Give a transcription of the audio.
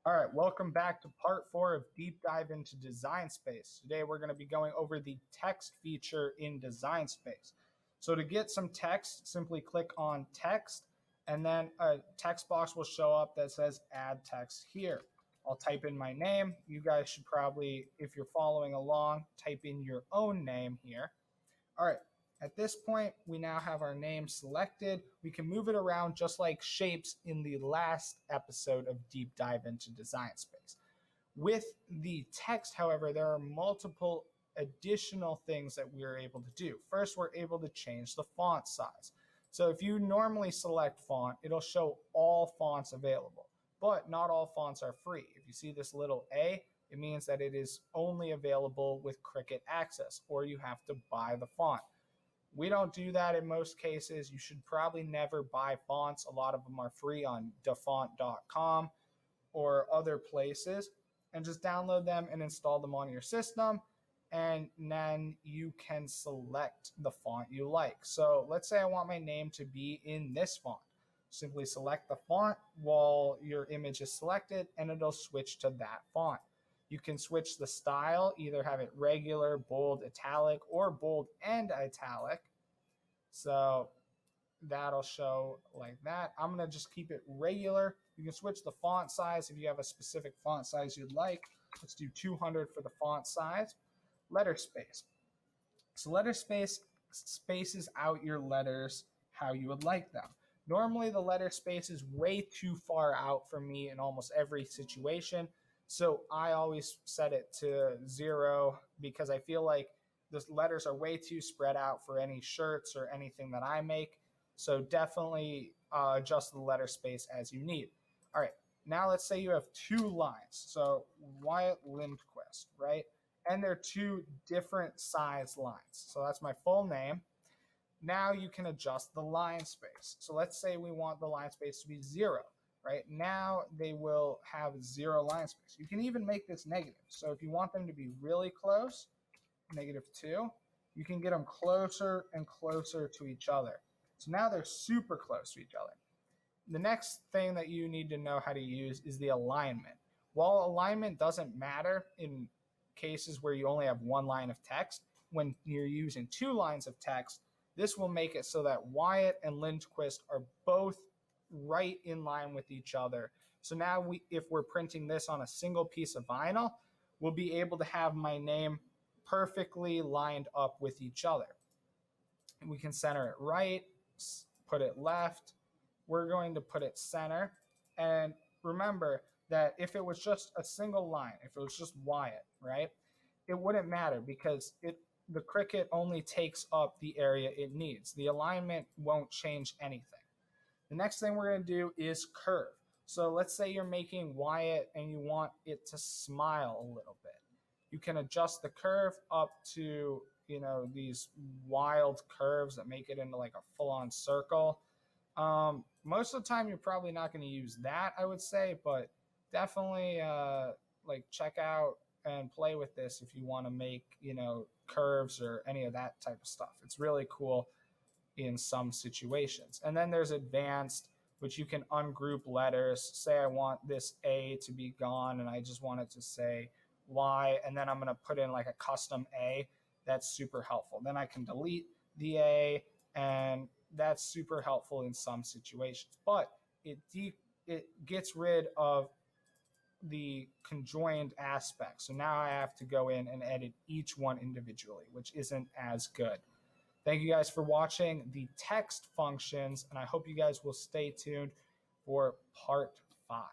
All right, welcome back to part 4 of Deep Dive into Design Space. Today we're going to be going over the text feature in Design Space. So to get some text, simply click on text, and then a text box will show up that says add text here. I'll type in my name. You guys should probably, if you're following along, type in your own name here. All right. At this point, we now have our name selected. We can move it around just like shapes in the last episode of Deep Dive into Design Space. With the text, however, there are multiple additional things that we're able to do. First, we're able to change the font size. So if you normally select font, it'll show all fonts available, but not all fonts are free. If you see this little A, it means that it is only available with Cricut Access, or you have to buy the font. We don't do that in most cases. You should probably never buy fonts. A lot of them are free on dafont.com or other places, and just download them and install them on your system. And then you can select the font you like. So let's say I want my name to be in this font. Simply select the font while your image is selected, and it'll switch to that font. You can switch the style, either have it regular, bold, italic, or bold and italic. So that'll show like that. I'm going to just keep it regular. You can switch the font size if you have a specific font size you'd like. Let's do 200 for the font size. Letter space. So letter space spaces out your letters how you would like them. Normally the letter space is way too far out for me in almost every situation. So I always set it to 0 because I feel like the letters are way too spread out for any shirts or anything that I make. So definitely adjust the letter space as you need. All right, now let's say you have 2 lines. So Wyatt Lindquist, right? And they're 2 different size lines. So that's my full name. Now you can adjust the line space. So let's say we want the line space to be 0. Right now, they will have 0 line space. You can even make this negative. So if you want them to be really close, -2, you can get them closer and closer to each other. So now they're super close to each other. The next thing that you need to know how to use is the alignment. While alignment doesn't matter in cases where you only have 1 line of text, when you're using 2 lines of text, this will make it so that Wyatt and Lindquist are both right in line with each other. So now if we're printing this on a single piece of vinyl, we'll be able to have my name perfectly lined up with each other. And we can center it right, put it left. We're going to put it center. And remember that if it was just a single line, if it was just Wyatt, right, it wouldn't matter because the Cricut only takes up the area it needs. The alignment won't change anything. The next thing we're going to do is curve. So let's say you're making Wyatt and you want it to smile a little bit. You can adjust the curve up to, these wild curves that make it into like a full-on circle. Most of the time, you're probably not going to use that, I would say, but definitely check out and play with this if you want to make, curves or any of that type of stuff. It's really cool in some situations. And then there's advanced, which you can ungroup letters. Say I want this A to be gone and I just want it to say Y, and then I'm going to put in like a custom A. That's super helpful. Then I can delete the A, and that's super helpful in some situations. But it gets rid of the conjoined aspect. So now I have to go in and edit each one individually, which isn't as good. Thank you guys for watching the text functions, and I hope you guys will stay tuned for part 5.